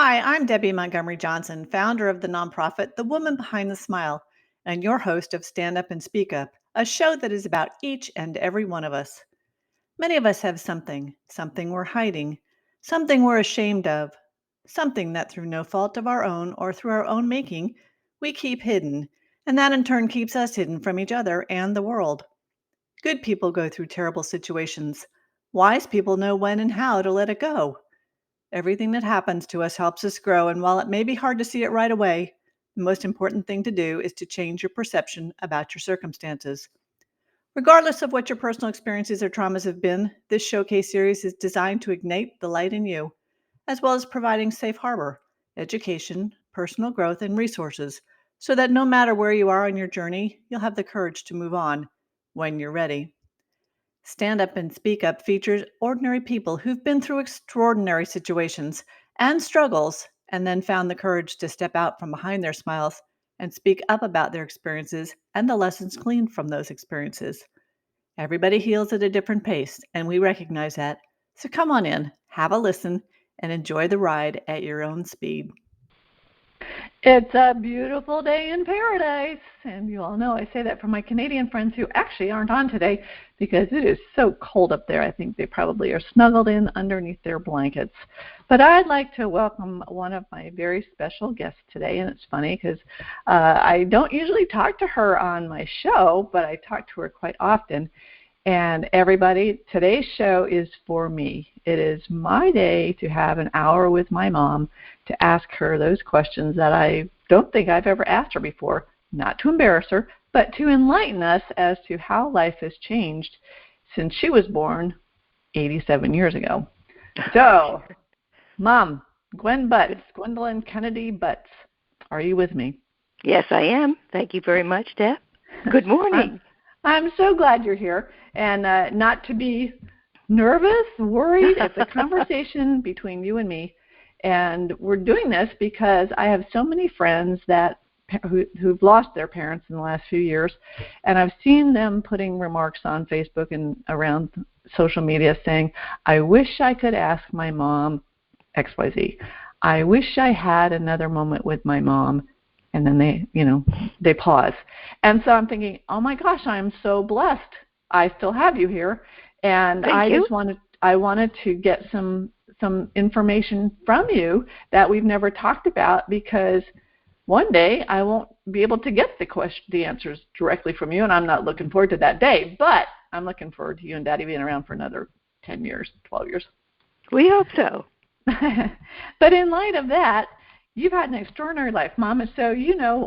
Hi, I'm Debby Montgomery Johnson, founder of the nonprofit The Woman Behind the Smile, and your host of Stand Up and Speak Up, a show that is about each and every one of us. Many of us have something we're hiding, something we're ashamed of, something that through no fault of our own or through our own making, we keep hidden, and that in turn keeps us hidden from each other and the world. Good people go through terrible situations. Wise people know when and how to let it go. Everything that happens to us helps us grow, and while it may be hard to see it right away, the most important thing to do is to change your perception about your circumstances. Regardless of what your personal experiences or traumas have been, this showcase series is designed to ignite the light in you, as well as providing safe harbor, education, personal growth, and resources, so that no matter where you are on your journey, you'll have the courage to move on when you're ready. Stand Up and Speak Up features ordinary people who've been through extraordinary situations and struggles and then found the courage to step out from behind their smiles and speak up about their experiences and the lessons gleaned from those experiences. Everybody heals at a different pace, and we recognize that. So come on in, have a listen, and enjoy the ride at your own speed. It's a beautiful day in paradise, and you all know I say that for my Canadian friends who actually aren't on today because it is so cold up there. I think they probably are snuggled in underneath their blankets. But I'd like to welcome one of my very special guests today, and it's funny because I don't usually talk to her on my show, but I talk to her quite often. And everybody, today's show is for me. It is my day to have an hour with my mom to ask her those questions that I don't think I've ever asked her before, not to embarrass her, but to enlighten us as to how life has changed since she was born 87 years ago. So, Mom, Gwen Butz, Gwendolyn Kennedy Butz, are you with me? Yes, I am. Thank you very much, Deb. Good morning. I'm so glad you're here, and not to be nervous, worried. It's a conversation between you and me, and we're doing this because I have so many friends who've lost their parents in the last few years, and I've seen them putting remarks on Facebook and around social media saying, I wish I could ask my mom XYZ. I wish I had another moment with my mom. And then they pause. And so I'm thinking, oh my gosh, I'm so blessed. I still have you here. And I wanted to get some information from you that we've never talked about, because one day I won't be able to get the answers directly from you, and I'm not looking forward to that day. But I'm looking forward to you and Daddy being around for another 10 years, 12 years. We hope so. But in light of that, you've had an extraordinary life, Mom. So,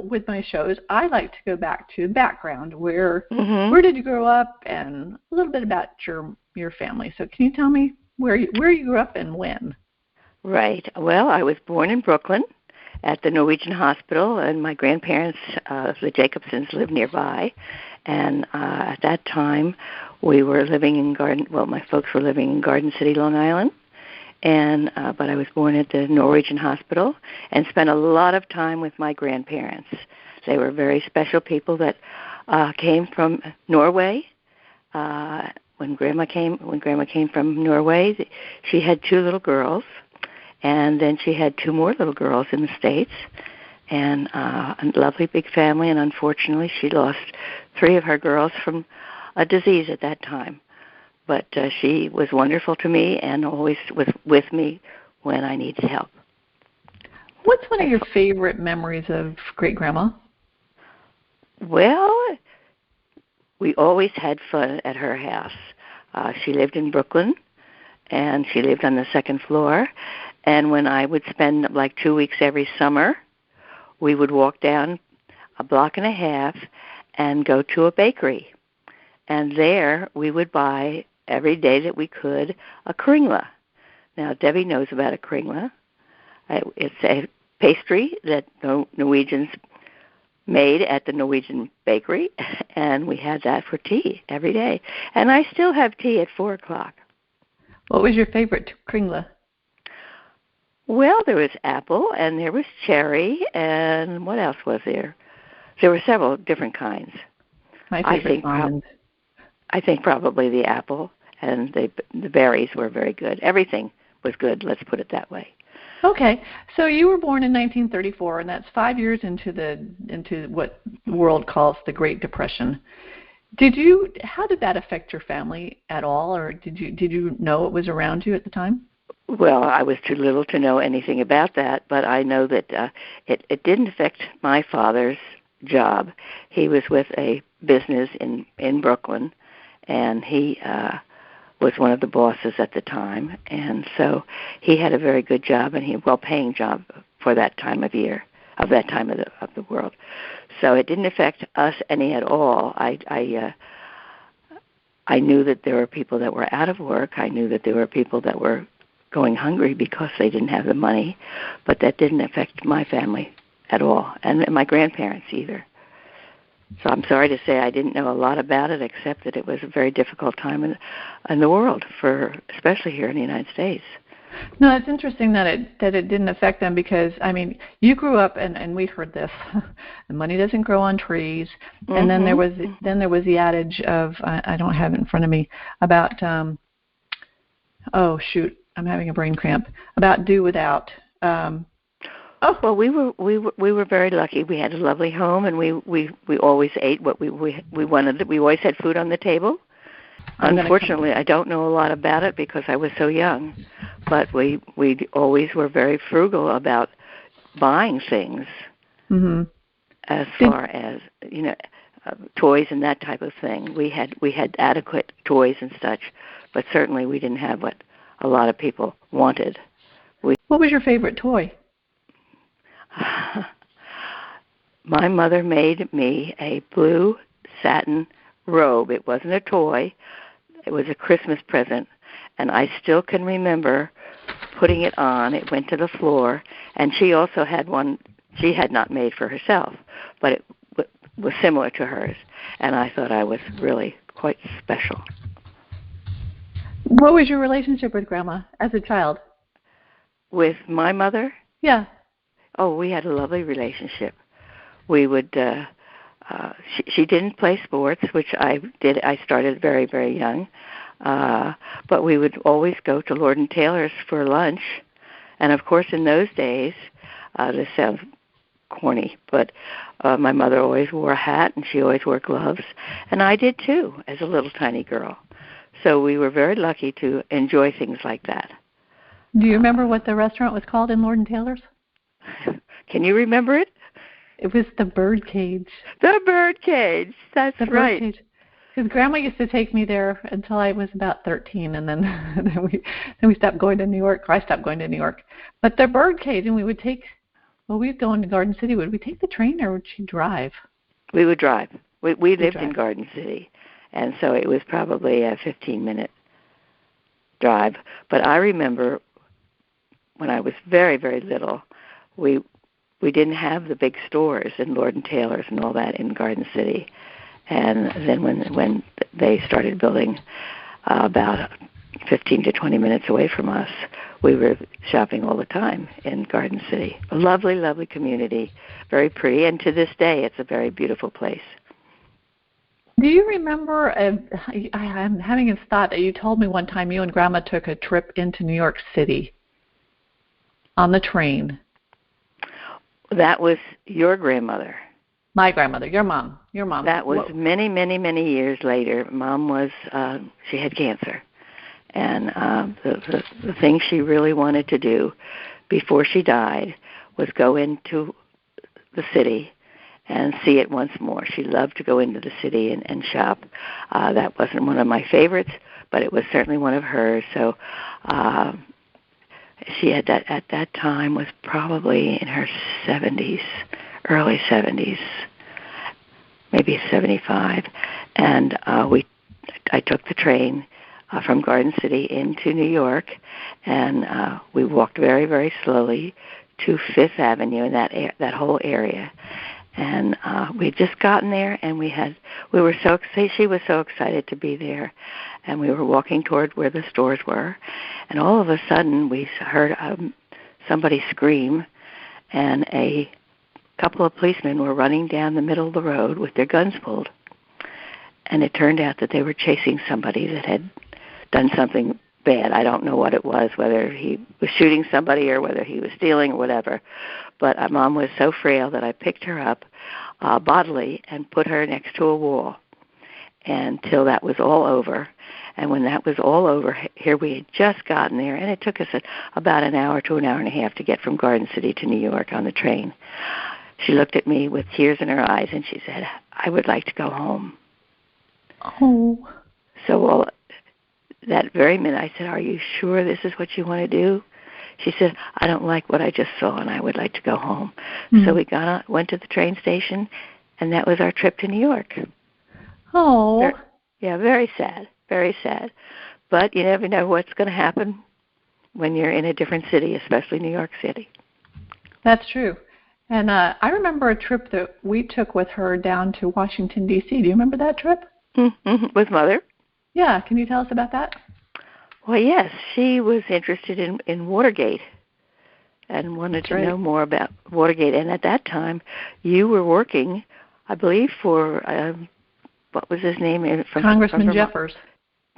with my shows, I like to go back to the background. Where did you grow up, and a little bit about your family. So can you tell me where you grew up and when? Right. Well, I was born in Brooklyn at the Norwegian Hospital, and my grandparents, the Jacobsons, lived nearby. And at that time, we were living in my folks were living in Garden City, Long Island. And but I was born at the Norwegian Hospital and spent a lot of time with my grandparents. They were very special people that came from Norway. When Grandma came from Norway, she had 2 little girls, and then she had 2 more little girls in the States, and a lovely big family. And unfortunately, she lost 3 of her girls from a disease at that time. But she was wonderful to me and always was with me when I needed help. What's one of your favorite memories of great-grandma? Well, we always had fun at her house. She lived in Brooklyn, and she lived on the 2nd floor. And when I would spend like 2 weeks every summer, we would walk down a block and a half and go to a bakery. And there we would buy every day that we could a kringla. Now, Debbie knows about a kringla. It's a pastry that Norwegians made at the Norwegian bakery, and we had that for tea every day. And I still have tea at 4 o'clock. What was your favorite kringla? Well, there was apple, and there was cherry, and what else was there? There were several different kinds. My favorite almond. I think probably the apple, and the berries were very good. Everything was good, let's put it that way. Okay, so you were born in 1934, and that's 5 years into what the world calls the Great Depression. How did that affect your family at all, or did you know it was around you at the time? Well, I was too little to know anything about that, but I know that it didn't affect my father's job. He was with a business in Brooklyn, and he was one of the bosses at the time, and so he had a very good job and a well-paying job for that time of year, of that time of the world. So it didn't affect us any at all. I knew that there were people that were out of work. I knew that there were people that were going hungry because they didn't have the money, but that didn't affect my family at all, and my grandparents either. So I'm sorry to say I didn't know a lot about it, except that it was a very difficult time in the world, especially here in the United States. No, it's interesting that it didn't affect them, because I mean, you grew up and we heard this: the money doesn't grow on trees. Mm-hmm. And then there was the adage of I don't have it in front of me about oh shoot, I'm having a brain cramp, about do without. Well, we were very lucky. We had a lovely home, and we always ate what we wanted. We always had food on the table. Unfortunately, I don't know a lot about it because I was so young, but we always were very frugal about buying things. Mm-hmm. As far as toys and that type of thing. We had adequate toys and such, but certainly we didn't have what a lot of people wanted. What was your favorite toy? My mother made me a blue satin robe. It wasn't a toy. It was a Christmas present, and I still can remember putting it on. It went to the floor, and she also had one she had not made for herself, but it was similar to hers, and I thought I was really quite special. What was your relationship with Grandma as a child? With my mother? Yeah. Oh, we had a lovely relationship. We would, she didn't play sports, which I did. I started very, very young. But we would always go to Lord & Taylor's for lunch. And, of course, in those days, this sounds corny, but my mother always wore a hat and she always wore gloves. And I did, too, as a little tiny girl. So we were very lucky to enjoy things like that. Do you remember what the restaurant was called in Lord & Taylor's? Can you remember it? It was the Birdcage. The Birdcage. That's right. Because Grandma used to take me there until I was about 13, and then we stopped going to New York. Or I stopped going to New York. But the Birdcage, and we'd go into Garden City. Would we take the train or would she drive? We would drive. We lived in Garden City, and so it was probably a 15-minute drive. But I remember when I was very, very little, we didn't have the big stores in Lord & Taylor's and all that in Garden City. And then when they started building about 15 to 20 minutes away from us, we were shopping all the time in Garden City. A lovely, lovely community, very pretty, and to this day it's a very beautiful place. Do you remember, I'm having this thought that you told me one time you and Grandma took a trip into New York City on the train. That was your grandmother. My grandmother, your mom. That was many, many, many years later. Mom was, she had cancer. And the thing she really wanted to do before she died was go into the city and see it once more. She loved to go into the city and shop. That wasn't one of my favorites, but it was certainly one of hers. So she had at that time was probably in her 70s, early 70s, maybe 75, and I took the train from Garden City into New York, and we walked very, very slowly to Fifth Avenue and that whole area. And we had just gotten there, and we were so excited. She was so excited to be there, and we were walking toward where the stores were, and all of a sudden we heard somebody scream, and a couple of policemen were running down the middle of the road with their guns pulled. And it turned out that they were chasing somebody that had done something bad. I don't know what it was, whether he was shooting somebody or whether he was stealing or whatever. But Mom was so frail that I picked her up bodily and put her next to a wall until that was all over. And when that was all over, here we had just gotten there, and it took us about an hour to an hour and a half to get from Garden City to New York on the train. She looked at me with tears in her eyes, and she said, "I would like to go home." Oh. So that very minute I said, "Are you sure this is what you want to do?" She said, "I don't like what I just saw, and I would like to go home." Mm-hmm. So we went to the train station, and that was our trip to New York. Oh. Very sad, very sad. But you never know what's going to happen when you're in a different city, especially New York City. That's true. And I remember a trip that we took with her down to Washington, D.C. Do you remember that trip? Mm-hmm. With Mother? Yeah. Can you tell us about that? Well, yes. She was interested in Watergate and wanted to know more about Watergate. And at that time, you were working, I believe, for, what was his name? Congressman Jeffers.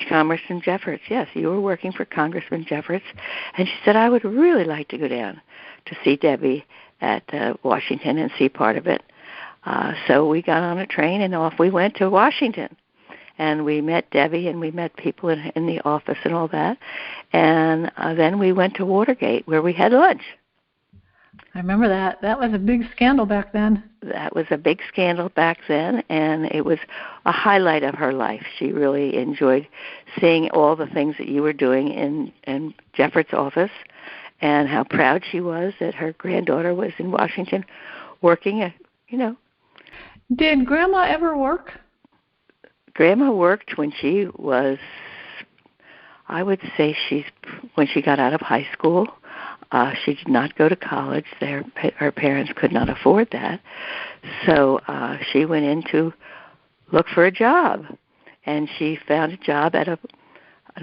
Congressman Jeffers, yes. You were working for Congressman Jeffers. And she said, "I would really like to go down to see Debbie at Washington and see part of it." So we got on a train and off we went to Washington. And we met Debbie and we met people in the office and all that. And then we went to Watergate where we had lunch. I remember that. That was a big scandal back then. That was a big scandal back then, and it was a highlight of her life. She really enjoyed seeing all the things that you were doing in Jeffords' office and how proud she was that her granddaughter was in Washington working, Did Grandma ever work? Grandma worked when she was, I would say when she got out of high school. She did not go to college. Her parents could not afford that. So she went in to look for a job. And she found a job at an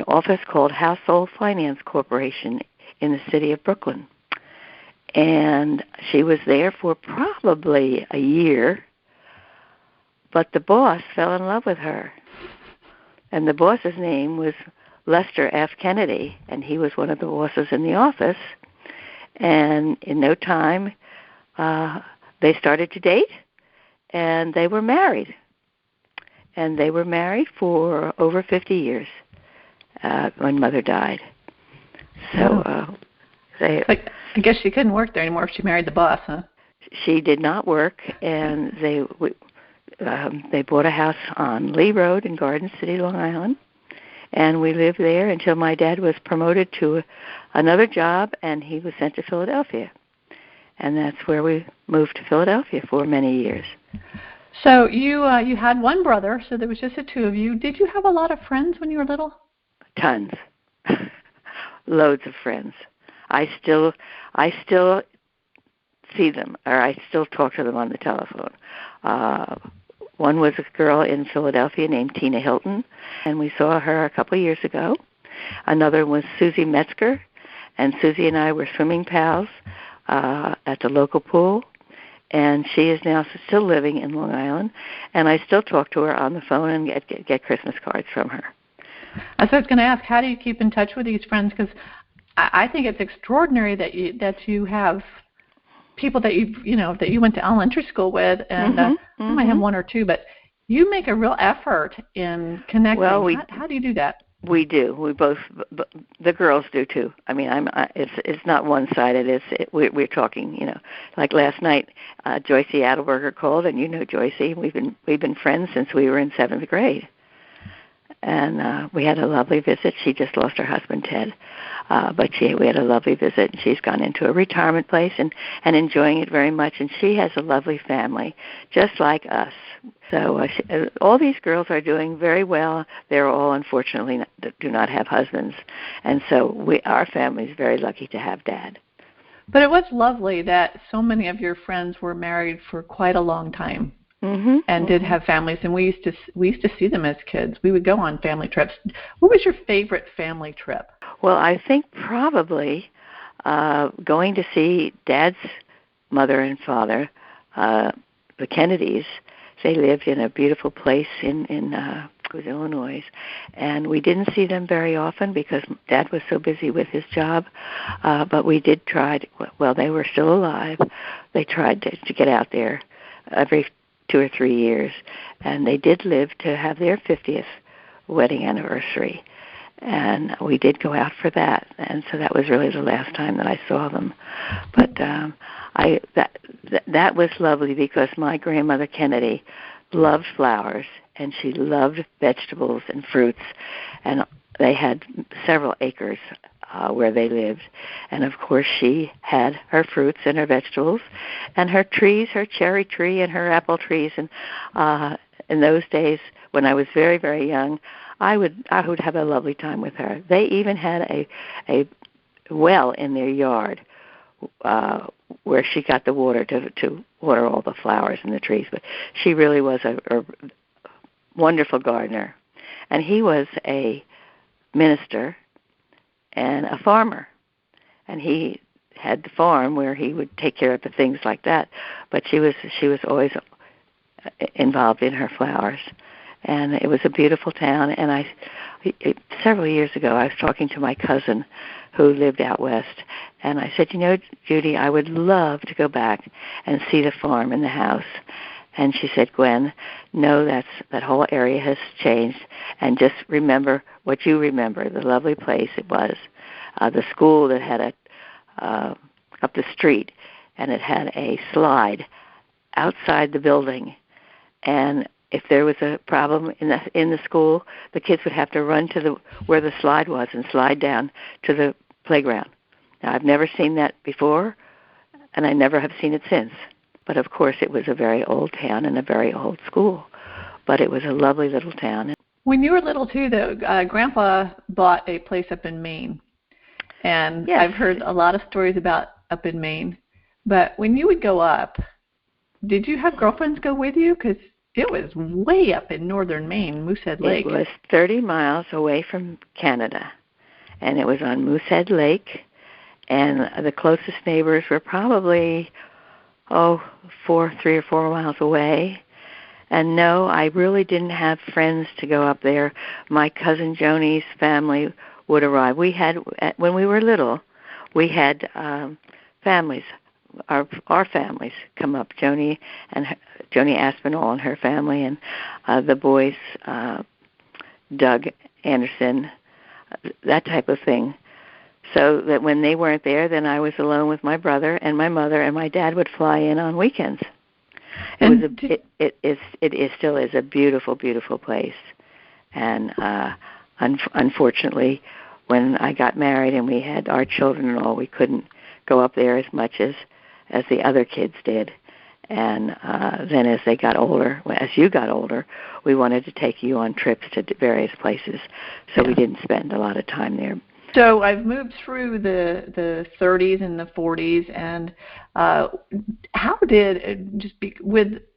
office called Household Finance Corporation in the city of Brooklyn. And she was there for probably a year. But the boss fell in love with her. And the boss's name was Lester F. Kennedy, and he was one of the bosses in the office. And in no time, they started to date, and they were married. And they were married for over 50 years when Mother died. So I guess she couldn't work there anymore if she married the boss, huh? She did not work, and they bought a house on Lee Road in Garden City, Long Island. And we lived there until my dad was promoted to another job, and he was sent to Philadelphia. And that's where we moved to Philadelphia for many years. So you had one brother, so there was just the two of you. Did you have a lot of friends when you were little? Tons. Loads of friends. I still see them, or I still talk to them on the telephone. One was a girl in Philadelphia named Tina Hilton, and we saw her a couple of years ago. Another was Susie Metzger, and Susie and I were swimming pals at the local pool, and she is now still living in Long Island, and I still talk to her on the phone and get Christmas cards from her. I was going to ask, how do you keep in touch with these friends? Because I think it's extraordinary that you have people that you went to elementary school with, and I might have one or two, but you make a real effort in connecting. Well, how do you do that? We do. We both, the girls do too. I mean, it's not one-sided. We're talking. Like last night, Joycey Adelberger called, and Joycey. We've been friends since we were in 7th grade, and we had a lovely visit. She just lost her husband Ted, but we had a lovely visit, and she's gone into a retirement place and enjoying it very much. And she has a lovely family, just like us. So all these girls are doing very well. They're all, unfortunately, do not have husbands. And so our family is very lucky to have Dad. But it was lovely that so many of your friends were married for quite a long time and did have families. And we used to see them as kids. We would go on family trips. What was your favorite family trip? Well, I think probably going to see Dad's mother and father, the Kennedys. They lived in a beautiful place in was Illinois, and we didn't see them very often because Dad was so busy with his job, but we did try, well, they were still alive. They tried to get out there every 2 or 3 years, and they did live to have their 50th wedding anniversary, and we did go out for that, and so that was really the last time that I saw them. But that was lovely because my grandmother Kennedy loved flowers, and she loved vegetables and fruits, and they had several acres where they lived. And, of course, she had her fruits and her vegetables and her trees, her cherry tree and her apple trees. And in those days, when I was very, very young, I would have a lovely time with her. They even had a well in their yard where she got the water to water all the flowers and the trees. But she really was a wonderful gardener. And he was a minister and a farmer. And he had the farm where he would take care of the things like that. But she was always involved in her flowers. And it was a beautiful town. And several years ago, I was talking to my cousin who lived out west. And I said, Judy, I would love to go back and see the farm and the house. And she said, Gwen, no, that whole area has changed. And just remember what you remember, the lovely place it was. The school that had up the street, and it had a slide outside the building. And if there was a problem in the school, the kids would have to run to where the slide was and slide down to the playground. Now, I've never seen that before, and I never have seen it since. But, of course, it was a very old town and a very old school. But it was a lovely little town. When you were little, too, though, Grandpa bought a place up in Maine. And yes. I've heard a lot of stories about up in Maine. But when you would go up, did you have girlfriends go with you? Because it was way up in northern Maine, Moosehead Lake. It was 30 miles away from Canada. And it was on Moosehead Lake. And the closest neighbors were probably 3 or 4 miles away. And no, I really didn't have friends to go up there. My cousin Joni's family would arrive. We had, when we were little, we had families, our families come up. Joni Aspinall and her family, and the boys, Doug Anderson, that type of thing. So that when they weren't there, then I was alone with my brother and my mother, and my dad would fly in on weekends. It still is a beautiful, beautiful place. And unfortunately, when I got married and we had our children and all, we couldn't go up there as much as the other kids did. And then as they got older, as you got older, we wanted to take you on trips to various places, so we didn't spend a lot of time there. So I've moved through the 30s and the 40s, and how did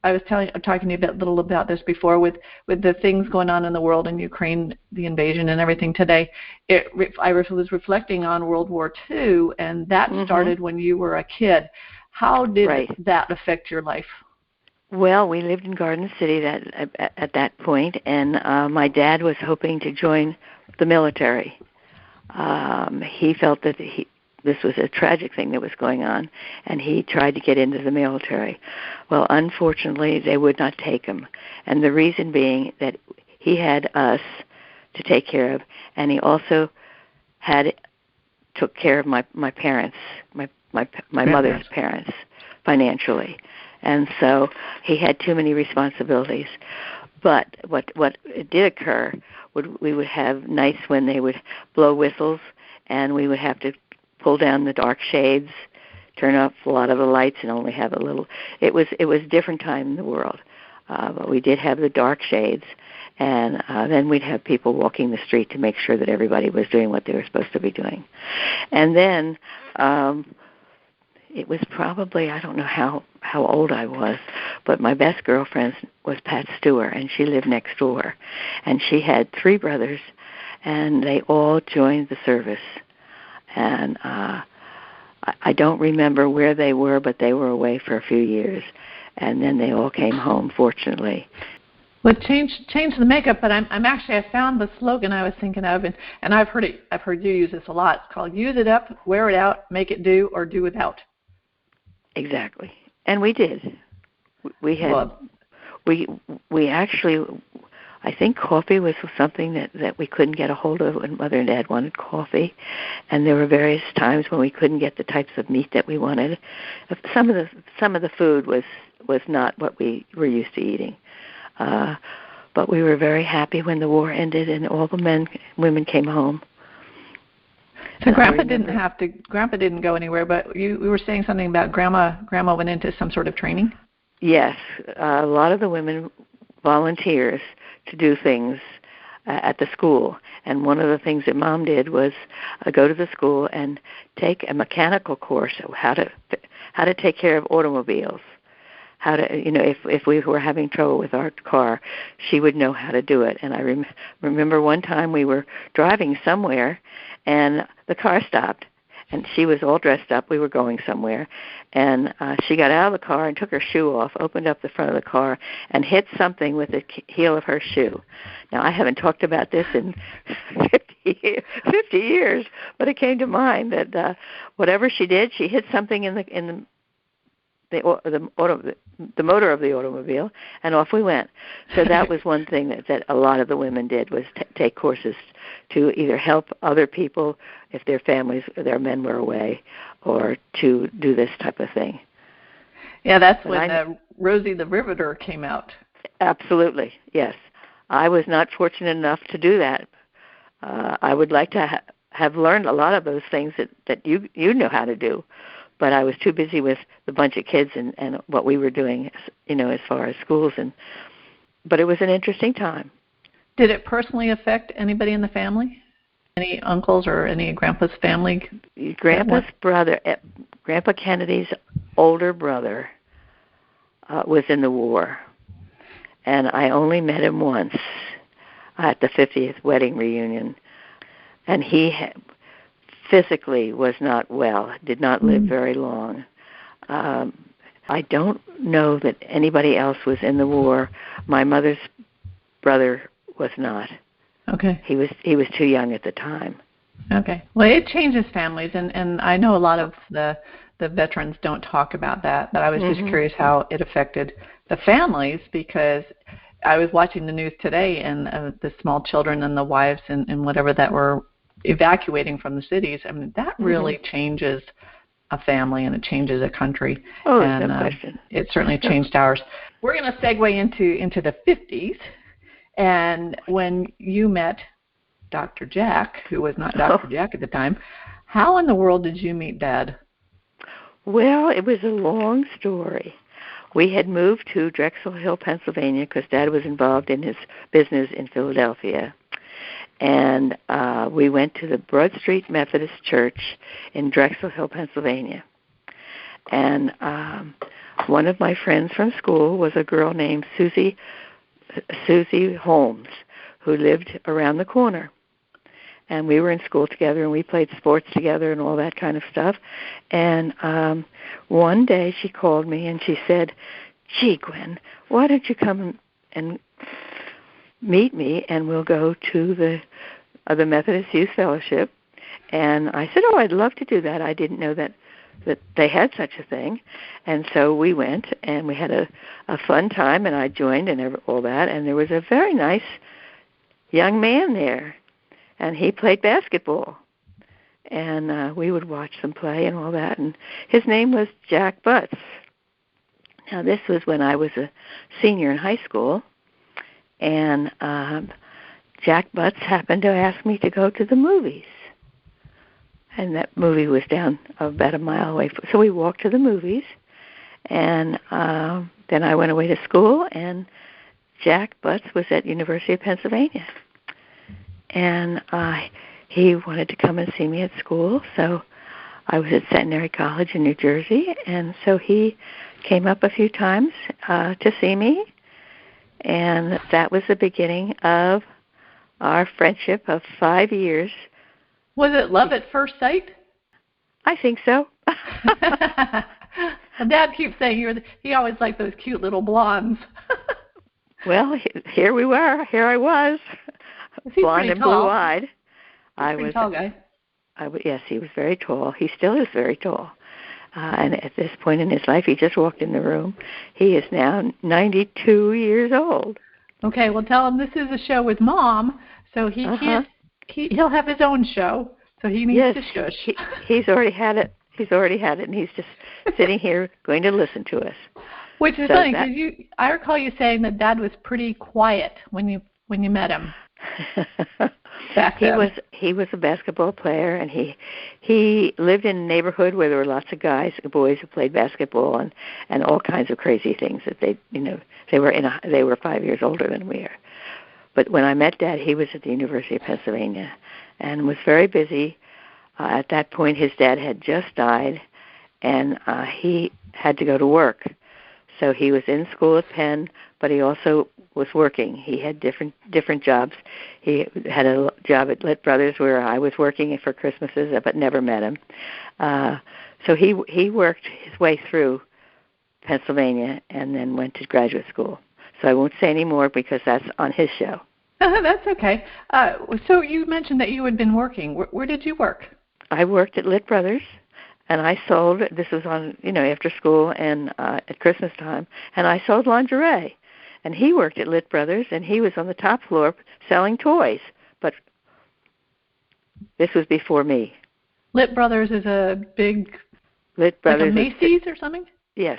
I was talking to you a little about this before with the things going on in the world in Ukraine, the invasion and everything today. I was reflecting on World War II, and that started when you were a kid. How did that affect your life? Well, we lived in Garden City at that point, and my dad was hoping to join the military. He felt that this was a tragic thing that was going on, and he tried to get into the military. Well, unfortunately, they would not take him, and the reason being that he had us to take care of, and he also took care of my parents, my mother's parents, financially, and so he had too many responsibilities. But what did occur, we would have nights when they would blow whistles, and we would have to pull down the dark shades, turn off a lot of the lights, and only have a little. It was a different time in the world, but we did have the dark shades, and then we'd have people walking the street to make sure that everybody was doing what they were supposed to be doing. And then it was probably, I don't know how old I was, but my best girlfriend was Pat Stewart, and she lived next door. And she had 3 brothers, and they all joined the service. And I don't remember where they were, but they were away for a few years. And then they all came home, fortunately. Well, change the makeup, but I found the slogan I was thinking of, and I've heard you use this a lot. It's called "Use it up, wear it out, make it do, or do without." Exactly, and we did. We had we actually. I think coffee was something that we couldn't get a hold of when Mother and Dad wanted coffee, and there were various times when we couldn't get the types of meat that we wanted. Some of the food was not what we were used to eating, but we were very happy when the war ended and all the women came home. So Grandpa didn't go anywhere, but you were saying something about Grandma went into some sort of training? Yes, a lot of the women volunteers to do things at the school, and one of the things that Mom did was go to the school and take a mechanical course of how to take care of automobiles. How to, if we were having trouble with our car, she would know how to do it. And I remember one time we were driving somewhere, and the car stopped, and she was all dressed up. We were going somewhere, and she got out of the car and took her shoe off, opened up the front of the car, and hit something with the heel of her shoe. Now, I haven't talked about this in 50 years, but it came to mind that whatever she did, she hit something in the motor of the automobile, and off we went. So that was one thing that a lot of the women did, was take courses to either help other people if their men were away, or to do this type of thing. Yeah, that's when Rosie the Riveter came out. Absolutely, yes. I was not fortunate enough to do that. I would like to have learned a lot of those things that you know how to do, but I was too busy with the bunch of kids and what we were doing, as far as schools. But it was an interesting time. Did it personally affect anybody in the family? Any uncles or any of Grandpa's family? Grandpa's brother, Grandpa Kennedy's older brother, was in the war, and I only met him once at the 50th wedding reunion, and he physically was not well, did not live very long. I don't know that anybody else was in the war. My mother's brother was not. Okay. He was too young at the time. Okay. Well, it changes families, and I know a lot of the veterans don't talk about that, but I was just curious how it affected the families, because I was watching the news today, and the small children and the wives and whatever that were evacuating from the cities. I mean, that really changes a family, and it changes a country. Oh, and no question. It certainly changed ours. We're going to segue into the 50s. And when you met Dr. Jack, who was not Dr. Jack at the time, how in the world did you meet Dad? Well, it was a long story. We had moved to Drexel Hill, Pennsylvania, because Dad was involved in his business in Philadelphia. And we went to the Broad Street Methodist Church in Drexel Hill, Pennsylvania. And one of my friends from school was a girl named Susie Holmes, who lived around the corner. And we were in school together, and we played sports together and all that kind of stuff. And one day she called me, and she said, "Gee, Gwen, why don't you come and meet me, and we'll go to the Methodist Youth Fellowship?" And I said, "Oh, I'd love to do that." I didn't know that they had such a thing. And so we went, and we had a fun time, and I joined and all that. And there was a very nice young man there, and he played basketball. And we would watch them play and all that. And his name was Jack Butz. Now, this was when I was a senior in high school, and Jack Butz happened to ask me to go to the movies. And that movie was down about a mile away. So we walked to the movies, and then I went away to school, and Jack Butz was at University of Pennsylvania. And he wanted to come and see me at school, so I was at Centenary College in New Jersey, and so he came up a few times to see me, and that was the beginning of our friendship of 5 years. Was it love at first sight? I think so. Dad keeps saying he always liked those cute little blondes. Well, here we were. Here I was, blonde and blue-eyed. Pretty tall guy. Yes, he was very tall. He still is very tall. And at this point in his life, he just walked in the room. He is now 92 years old. Okay, well, tell him this is a show with Mom, so he can't. He'll have his own show, so he needs to shush. He's already had it. And he's just sitting here going to listen to us. Which is funny because I recall you saying that Dad was pretty quiet when you met him. Back then. He was a basketball player, and he lived in a neighborhood where there were lots of boys who played basketball and all kinds of crazy things that they were 5 years older than we are. But when I met Dad, he was at the University of Pennsylvania and was very busy. At that point, his dad had just died, and he had to go to work. So he was in school at Penn, but he also was working. He had different jobs. He had a job at Lit Brothers where I was working for Christmases, but never met him. So he worked his way through Pennsylvania and then went to graduate school. So I won't say any more because that's on his show. That's okay. So you mentioned that you had been working. Where did you work? I worked at Lit Brothers, and I sold. This was on after school and at Christmas time, and I sold lingerie. And he worked at Lit Brothers, and he was on the top floor selling toys. But this was before me. Lit Brothers is a big, Lit Brothers, like a Macy's or something? Yes.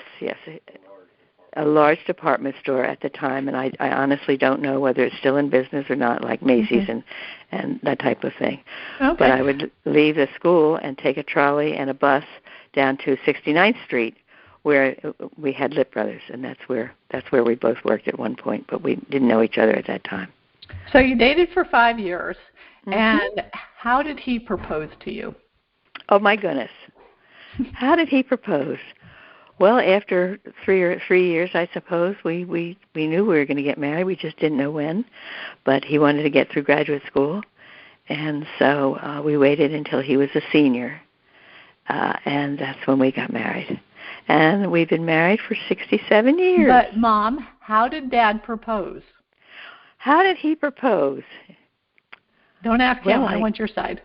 A large department store at the time, and I honestly don't know whether it's still in business or not, like Macy's and that type of thing. Okay. But I would leave the school and take a trolley and a bus down to 69th Street, where we had Lit Brothers, and that's where we both worked at one point, but we didn't know each other at that time. So you dated for 5 years, and how did he propose to you? Oh my goodness, how did he propose? Well, after 3 years, I suppose, we knew we were going to get married. We just didn't know when, but he wanted to get through graduate school, and so we waited until he was a senior, and that's when we got married. And we've been married for 67 years. But, Mom, how did Dad propose? How did he propose? Don't ask him. I want your side.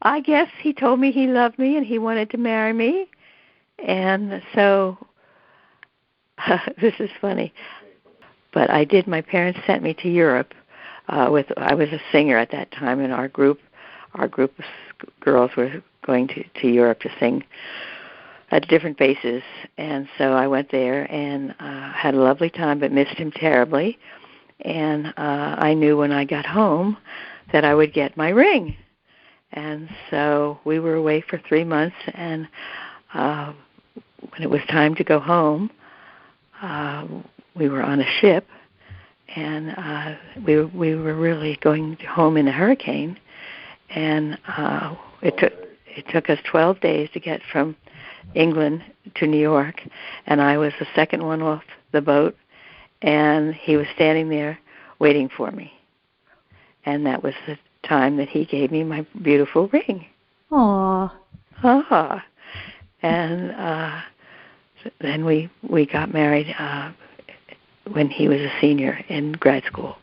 I guess he told me he loved me and he wanted to marry me. And so, this is funny. But my parents sent me to Europe. I was a singer at that time, and our group of girls were going to Europe to sing at different bases, and so I went there and had a lovely time, but missed him terribly. And I knew when I got home that I would get my ring. And so we were away for 3 months, and when it was time to go home, we were on a ship, and we were really going home in a hurricane, and it took us 12 days to get from England to New York, and I was the second one off the boat, and he was standing there waiting for me. And that was the time that he gave me my beautiful ring. Aww. And then we got married when he was a senior in grad school.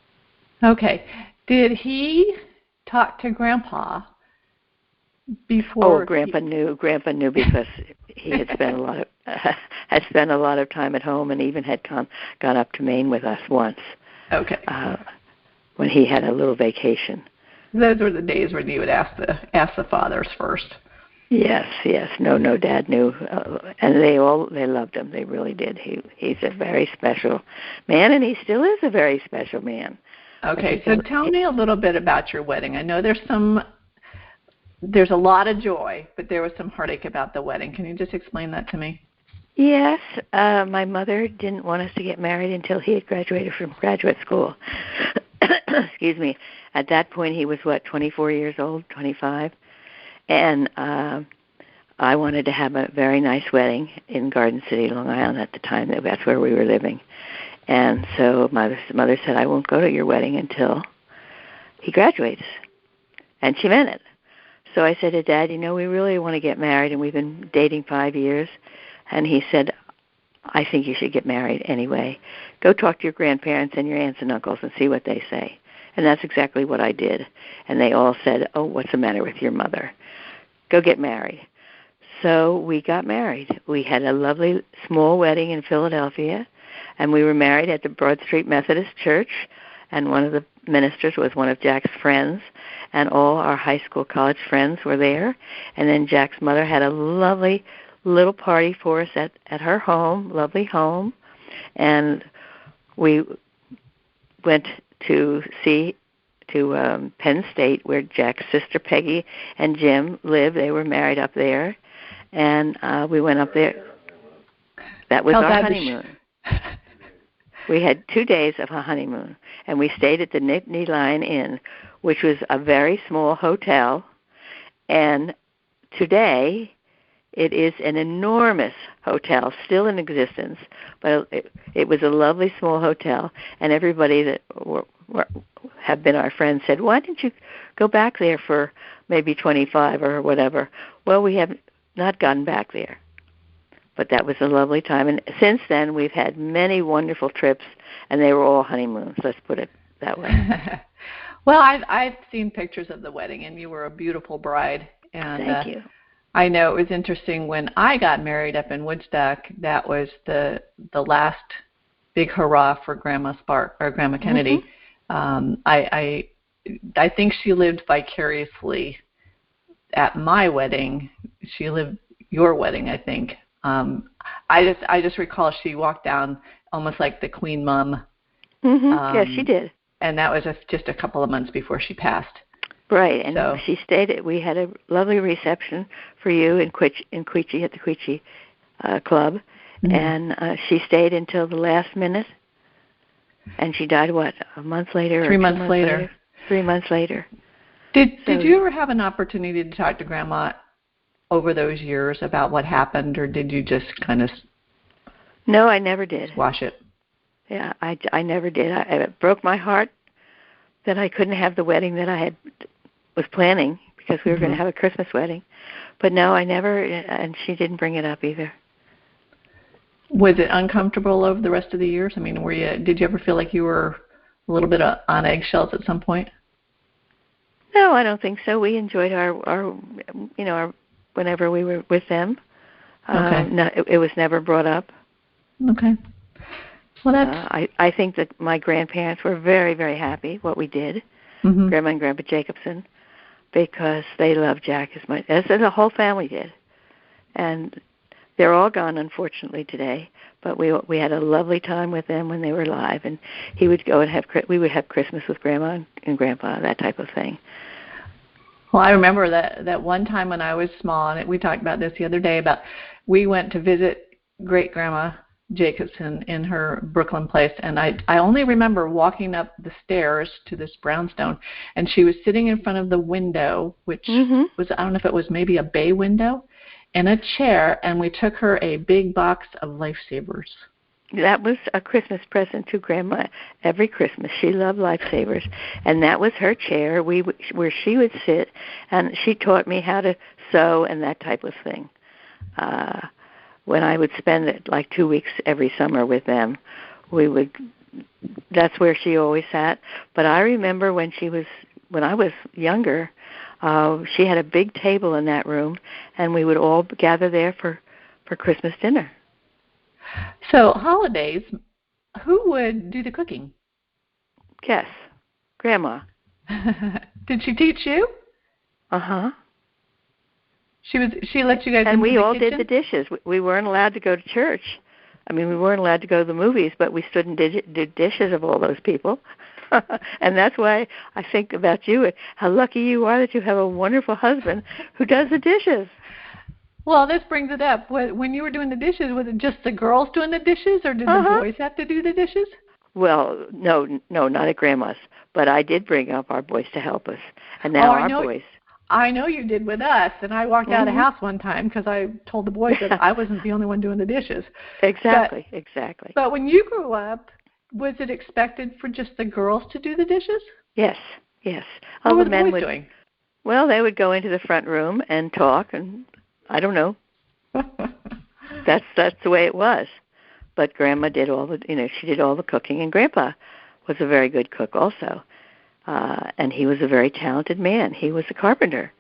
Okay. Did he talk to Grandpa before? Oh, Grandpa knew because he had spent a lot of time at home, and even had gone up to Maine with us once. Okay. When he had a little vacation. Those were the days when you would ask the fathers first. Yes. No, Dad knew, and they loved him. They really did. He's a very special man, and he still is a very special man. Okay, so tell me a little bit about your wedding. I know there's a lot of joy, but there was some heartache about the wedding. Can you just explain that to me? Yes, my mother didn't want us to get married until he had graduated from graduate school. Excuse me. At that point, he was 24 years old, 25, and I wanted to have a very nice wedding in Garden City, Long Island at the time. That's where we were living. And so mother said, I won't go to your wedding until he graduates. And she meant it. So I said to Dad, we really want to get married, and we've been dating 5 years. And he said, I think you should get married anyway. Go talk to your grandparents and your aunts and uncles and see what they say. And that's exactly what I did. And they all said, oh, what's the matter with your mother? Go get married. So we got married. We had a lovely small wedding in Philadelphia, and we were married at the Broad Street Methodist Church, and one of the ministers was one of Jack's friends, and all our high school, college friends were there. And then Jack's mother had a lovely little party for us at her home, lovely home, and we went to Penn State, where Jack's sister Peggy and Jim lived. They were married up there, and we went up there. That was our honeymoon. We had 2 days of a honeymoon, and we stayed at the Nittany Lion Inn, which was a very small hotel, and today it is an enormous hotel, still in existence, but it was a lovely small hotel, and everybody that have been our friends said, why didn't you go back there for maybe 25 or whatever? Well, we have not gone back there, but that was a lovely time, and since then we've had many wonderful trips, and they were all honeymoons, let's put it that way. Well, I've seen pictures of the wedding, and you were a beautiful bride. And thank you. I know it was interesting when I got married up in Woodstock. That was the last big hurrah for Grandma Kennedy. Mm-hmm. I think she lived vicariously at my wedding. She lived your wedding, I think. I just recall she walked down almost like the Queen Mum. Mm-hmm. Yes, she did. And that was just a couple of months before she passed. Right, and so she stayed. We had a lovely reception for you in Quechee at the Quechee Club, mm-hmm. and she stayed until the last minute. And she died, what, a month later? 3 months later. 3 months later. Did you ever have an opportunity to talk to Grandma over those years about what happened, or did you just kind of? No, I never did. Squash it. Yeah, I never did. It broke my heart that I couldn't have the wedding that was planning, because we were going to have a Christmas wedding. But no, I never, and she didn't bring it up either. Was it uncomfortable over the rest of the years? I mean, did you ever feel like you were a little bit on eggshells at some point? No, I don't think so. We enjoyed our whenever we were with them. Okay. No, it was never brought up. Okay. Well, that's. I think that my grandparents were very, very happy what we did, mm-hmm. Grandma and Grandpa Jacobson, because they loved Jack as much as the whole family did, and they're all gone, unfortunately, today. But we had a lovely time with them when they were alive, and we would have Christmas with Grandma and Grandpa, that type of thing. Well, I remember that one time when I was small, and we talked about this the other day, we went to visit Great Grandma Jacobson in her Brooklyn place, and I only remember walking up the stairs to this brownstone, and she was sitting in front of the window, which mm-hmm. was, I don't know if it was maybe a bay window, in a chair, and we took her a big box of Lifesavers. That was a Christmas present to Grandma every Christmas. She loved Lifesavers, and that was her chair where she would sit, and she taught me how to sew and that type of thing. When I would spend like 2 weeks every summer with them, that's where she always sat. But I remember when I was younger, she had a big table in that room, and we would all gather there for Christmas dinner. So holidays, who would do the cooking? Yes, Grandma. Did she teach you? Uh-huh. She let you guys and into we the all kitchen? did the dishes. We weren't allowed to go to church. I mean, we weren't allowed to go to the movies, but we stood and did dishes of all those people. And that's why I think about you, how lucky you are that you have a wonderful husband who does the dishes. Well, this brings it up. When you were doing the dishes, was it just the girls doing the dishes, or did the boys have to do the dishes? Well, no, not at Grandma's. But I did bring up our boys to help us. And now our boys. I know you did with us, and I walked out of the house one time because I told the boys that I wasn't the only one doing the dishes. Exactly. But when you grew up, was it expected for just the girls to do the dishes? Yes. What were the boys doing? Well, they would go into the front room and talk, and I don't know. That's the way it was. but Grandma did she did all the cooking, and Grandpa was a very good cook also. And he was a very talented man. He was a carpenter.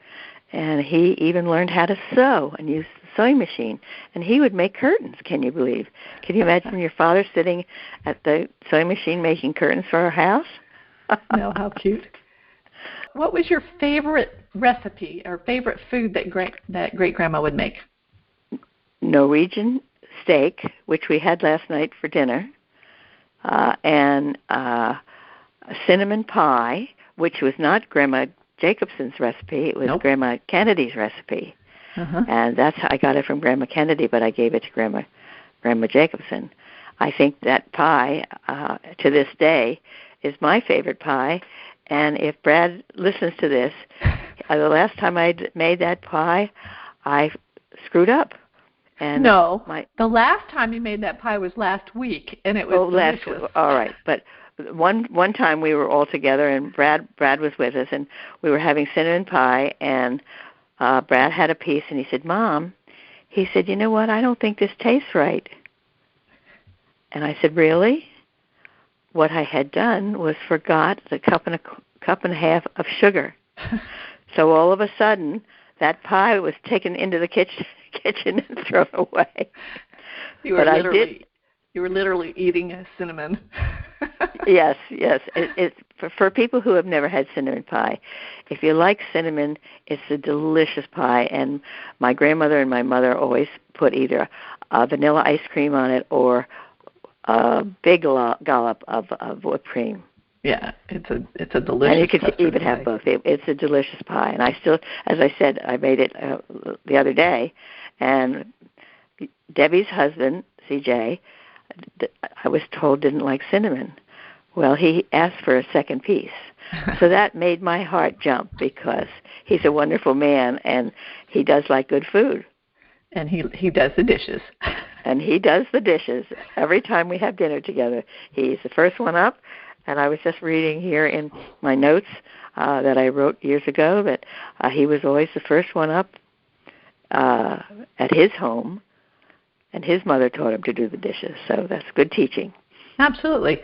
And he even learned how to sew and use the sewing machine. And he would make curtains, can you believe? Can you imagine your father sitting at the sewing machine making curtains for our house? No, how cute. What was your favorite recipe or favorite food that great-grandma would make? Norwegian steak, which we had last night for dinner, and cinnamon pie, which was not Grandma Jacobson's recipe. It was Nope. Grandma Kennedy's recipe. And that's how I got it from Grandma Kennedy, but I gave it to Grandma Jacobson. I think that pie, to this day, is my favorite pie. And if Brad listens to this, the last time I made that pie, I screwed up. And the last time you made that pie was last week, and it was delicious. All right, but one time we were all together, and Brad was with us, and we were having cinnamon pie, and Brad had a piece, and he said, "Mom," he said, "you know what? I don't think this tastes right." And I said, "Really?" What I had done was forgot the cup and a half of sugar. So all of a sudden, that pie was taken into the kitchen and thrown away. You were literally eating a cinnamon. Yes. It's for people who have never had cinnamon pie. If you like cinnamon, it's a delicious pie. And my grandmother and my mother always put either vanilla ice cream on it or a big dollop of whipped cream. Yeah, it's a delicious. And you could even have both. It's a delicious pie. And I still, as I said, I made it the other day, and Debbie's husband, CJ, I was told didn't like cinnamon. Well, he asked for a second piece. So that made my heart jump because he's a wonderful man and he does like good food. And he does the dishes. And he does the dishes. Every time we have dinner together, he's the first one up. And I was just reading here in my notes that I wrote years ago that he was always the first one up at his home, and his mother taught him to do the dishes. So that's good teaching. Absolutely.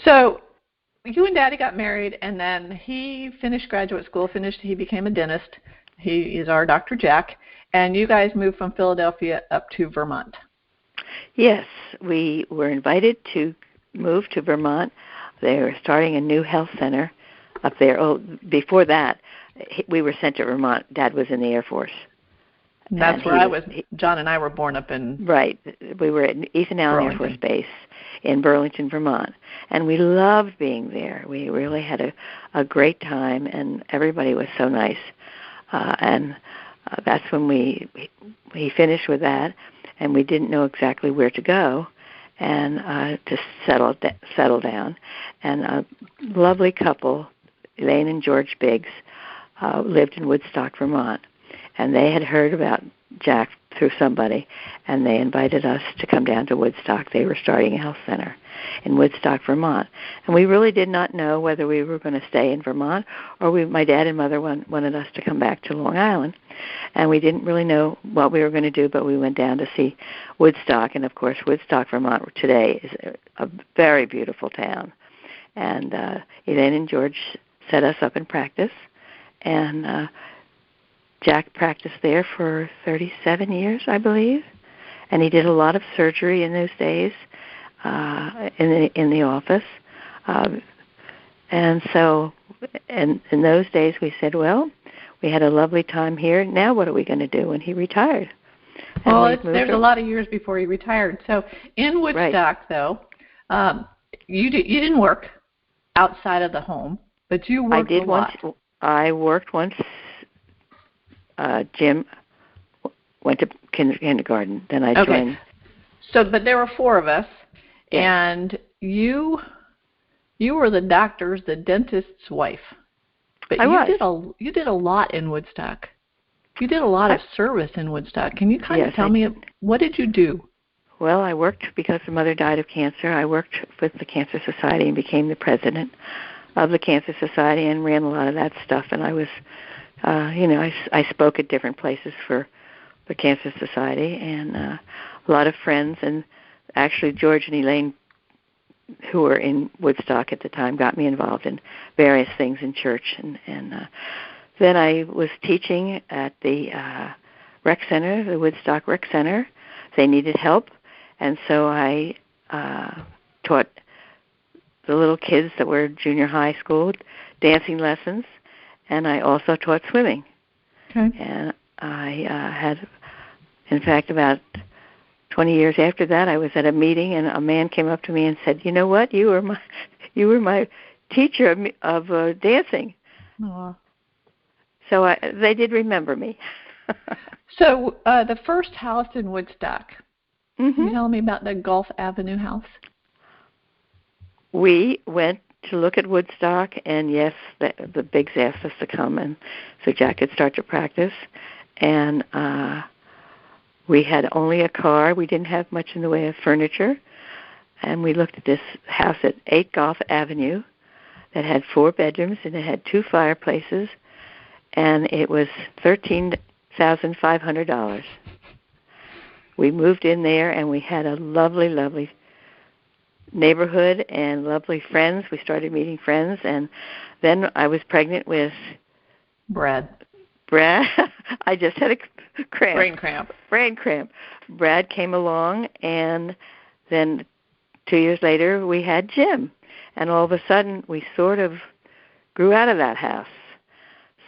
So you and Daddy got married, and then he finished graduate school, he became a dentist. He is our Dr. Jack, and you guys moved from Philadelphia up to Vermont. Yes, we were invited to move to Vermont. They were starting a new health center up there. Oh, before that, we were sent to Vermont. Dad was in the Air Force. That's where I was. John and I were born up in... Right. We were at Ethan Allen Air Force Base in Burlington, Vermont. And we loved being there. We really had a great time, and everybody was so nice. And that's when we finished with that, and we didn't know exactly where to go and to settle down. And a lovely couple, Elaine and George Biggs, lived in Woodstock, Vermont. And they had heard about Jack through somebody, and they invited us to come down to Woodstock. They were starting a health center in Woodstock, Vermont. And we really did not know whether we were going to stay in Vermont or my dad and mother wanted us to come back to Long Island. And we didn't really know what we were going to do, but we went down to see Woodstock. And, of course, Woodstock, Vermont today is a very beautiful town. And Elaine and George set us up in practice, and Jack practiced there for 37 years, I believe, and he did a lot of surgery in those days in the office. And so in those days we said, well, we had a lovely time here. Now what are we going to do when he retired? Well, there's a lot of years before he retired. So in Woodstock, though, you didn't work outside of the home, but you worked a lot. I worked once. Jim went to kindergarten. Then I joined. So, but there were four of us, and you were the dentist's wife. But you did a lot in Woodstock. You did a lot of service in Woodstock. Can you kind of tell me, what did you do? Well, I worked because her mother died of cancer. I worked with the Cancer Society and became the president of the Cancer Society and ran a lot of that stuff. And I was, I spoke at different places for the Cancer Society, and a lot of friends and actually George and Elaine, who were in Woodstock at the time, got me involved in various things in church. And then I was teaching at the rec center, the Woodstock Rec Center. They needed help, and so I taught the little kids that were junior high school dancing lessons, and I also taught swimming. Okay. And I had, in fact, about 20 years after that, I was at a meeting, and a man came up to me and said, "You know what? You were my teacher of dancing." Aww. So they did remember me. So the first house in Woodstock. Mm-hmm. Can you tell me about the Gulf Avenue house? We went to look at Woodstock, and yes, the Bigs asked us to come, and so Jack could start to practice. And we had only a car. We didn't have much in the way of furniture. And we looked at this house at 8 Gulf Avenue that had 4 bedrooms, and it had 2 fireplaces, and it was $13,500. We moved in there, and we had a lovely, lovely neighborhood and lovely friends. We started meeting friends, and then I was pregnant with Brad. I just had a cramp. Brain cramp. Brad came along, and then 2 years later we had Jim, and all of a sudden we sort of grew out of that house.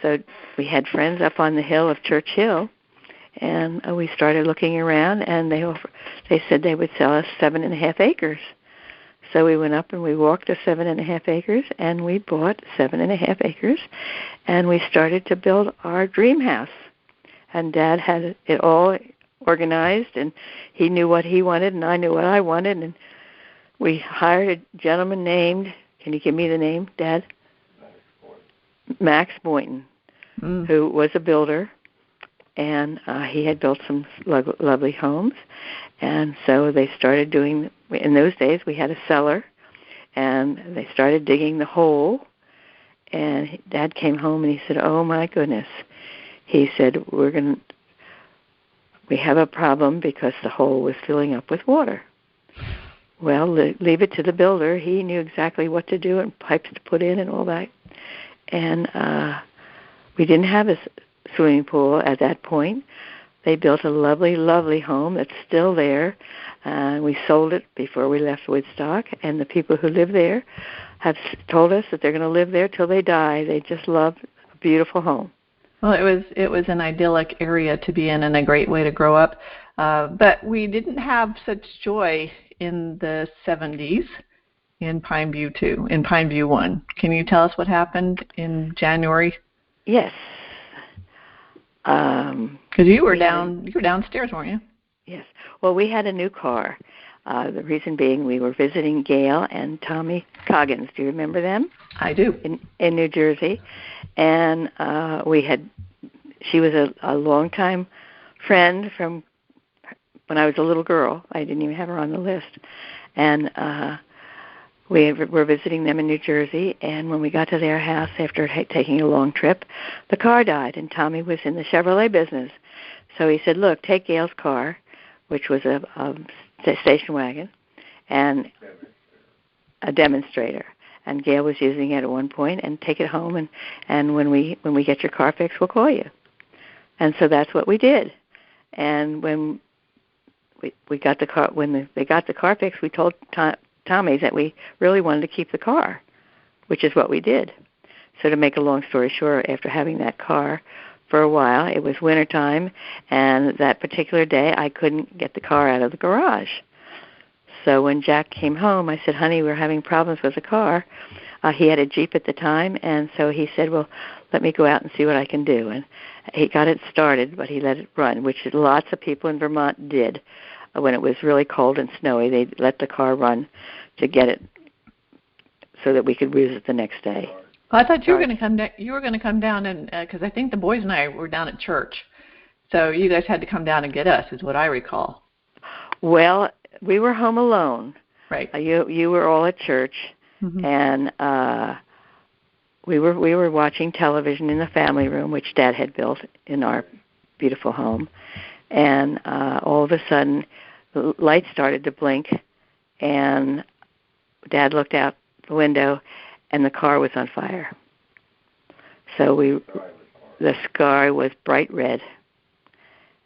So we had friends up on the hill of Church Hill, and we started looking around, and they said they would sell us 7.5 acres. So we went up and we walked to 7.5 acres, and we bought 7.5 acres, and we started to build our dream house. And Dad had it all organized, and he knew what he wanted, and I knew what I wanted, and we hired a gentleman named, can you give me the name, Dad? Max Boynton, who was a builder, and he had built some lovely homes. And so they started doing, in those days we had a cellar, and they started digging the hole. And Dad came home and he said, "Oh my goodness." He said, we have a problem because the hole was filling up with water. Well, leave it to the builder. He knew exactly what to do and pipes to put in and all that. And we didn't have a swimming pool at that point. They built a lovely, lovely home that's still there. We sold it before we left Woodstock, and the people who live there have told us that they're going to live there till they die. They just love a beautiful home. Well, it was an idyllic area to be in and a great way to grow up. But we didn't have such joy in the 70s in Pineview 2, in Pineview 1. Can you tell us what happened in January? Yes. Because you were downstairs, weren't you? Yes. Well, we had a new car. The reason being we were visiting Gail and Tommy Coggins. Do you remember them? I do. In New Jersey. And she was a longtime friend from when I was a little girl. I didn't even have her on the list. And we were visiting them in New Jersey, and when we got to their house after taking a long trip, the car died, and Tommy was in the Chevrolet business. So he said, "Look, take Gail's car," which was a station wagon, and a demonstrator. And Gail was using it at one point, and take it home, and when we get your car fixed, we'll call you. And so that's what we did. And when we got the car, they got the car fixed, we told Tommy that we really wanted to keep the car, which is what we did. So to make a long story short, after having that car for a while, it was wintertime, and that particular day I couldn't get the car out of the garage. So when Jack came home, I said, "Honey, we're having problems with the car." He had a Jeep at the time, and so he said, "Well, let me go out and see what I can do." And he got it started, but he let it run, which lots of people in Vermont did. When it was really cold and snowy, they let the car run to get it so that we could use it the next day. Well, I thought you were going to come down. You were going to come down, and because I think the boys and I were down at church, so you guys had to come down and get us, is what I recall. Well, we were home alone. Right. You were all at church, and we were watching television in the family room, which Dad had built in our beautiful home, and all of a sudden, the light started to blink, and Dad looked out the window, and the car was on fire. So the sky was bright red.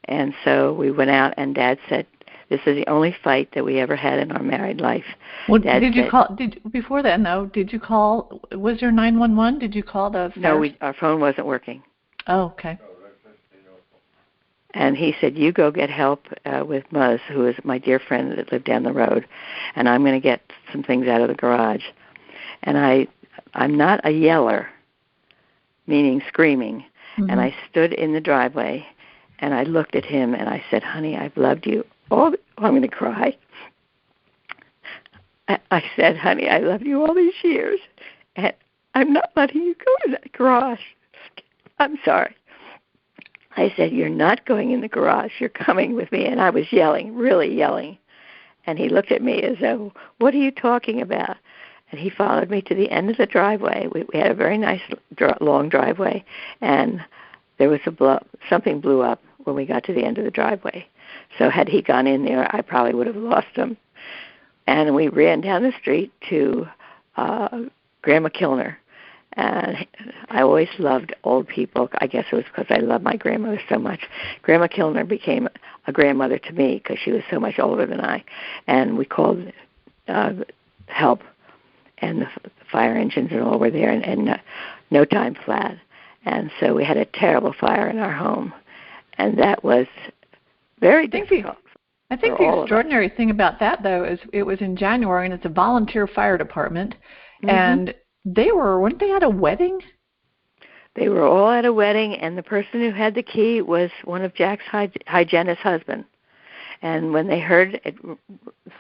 And so we went out, and Dad said, "This is the only fight that we ever had in our married life." Well, before that, no, did you call, was there 911? Did you call the fire? No, our phone wasn't working. Oh, okay. And he said, "You go get help with Muzz, who is my dear friend that lived down the road, and I'm going to get some things out of the garage." And I'm not a yeller, meaning screaming. Mm-hmm. And I stood in the driveway, and I looked at him, and I said, "Honey, I've loved you I'm going to cry. I said, "Honey, I loved you all these years, and I'm not letting you go to that garage. I'm sorry." I said, "You're not going in the garage. You're coming with me." And I was yelling, really yelling. And he looked at me as though, "What are you talking about?" And he followed me to the end of the driveway. We had a very nice long driveway, and there was something blew up when we got to the end of the driveway. So had he gone in there, I probably would have lost him. And we ran down the street to Grandma Kilner. And I always loved old people. I guess it was because I loved my grandmother so much. Grandma Kilner became a grandmother to me because she was so much older than I. And we called help, and the fire engines and all were there, and no time flat. And so we had a terrible fire in our home. And that was very difficult. I think the extraordinary thing about that, though, is it was in January, and it's a volunteer fire department, mm-hmm. and weren't they at a wedding? They were all at a wedding, and the person who had the key was one of Jack's hygienist's husband. And when they heard it, the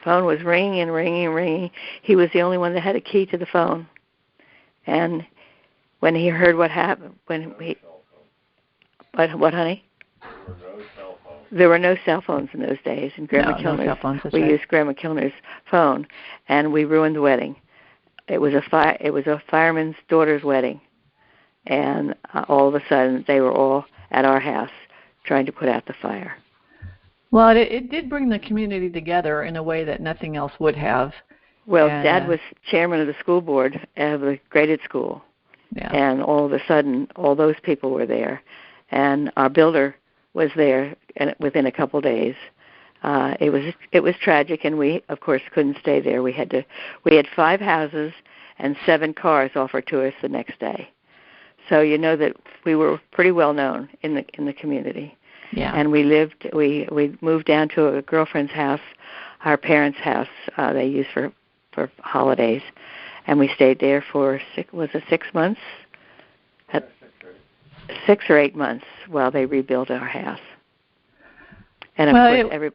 phone was ringing and ringing and ringing, he was the only one that had a key to the phone. And when he heard what happened, what, honey? There were no cell phones in those days, and Grandma Kilner's, no cell phones, we used Grandma Kilner's phone, and we ruined the wedding. It was a fireman's daughter's wedding, and all of a sudden they were all at our house trying to put out the fire. Well, it did bring the community together in a way that nothing else would have. Well, Dad was chairman of the school board of the graded school, and all of a sudden all those people were there, and our builder was there, and within a couple days. It was tragic, and we, of course, couldn't stay there. We had 5 houses and 7 cars offered to us the next day. So you know that we were pretty well known in the community. Yeah. And we moved down to a girlfriend's house, our parents' house. They used for holidays, and we stayed there for 6 months? 6 or 8 months while they rebuilt our house. And of course,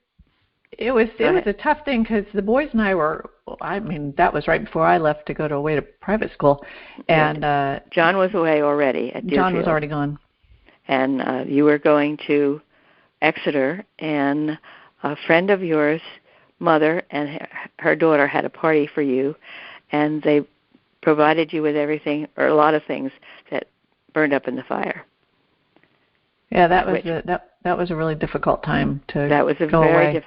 it was a tough thing because the boys and I that was right before I left to go away to private school, and John was away already at Deerfield. John was already gone, and you were going to Exeter, and a friend of yours, mother, and her daughter had a party for you, and they provided you with everything, or a lot of things that burned up in the fire. Yeah, that was a really difficult time to That was a go very away.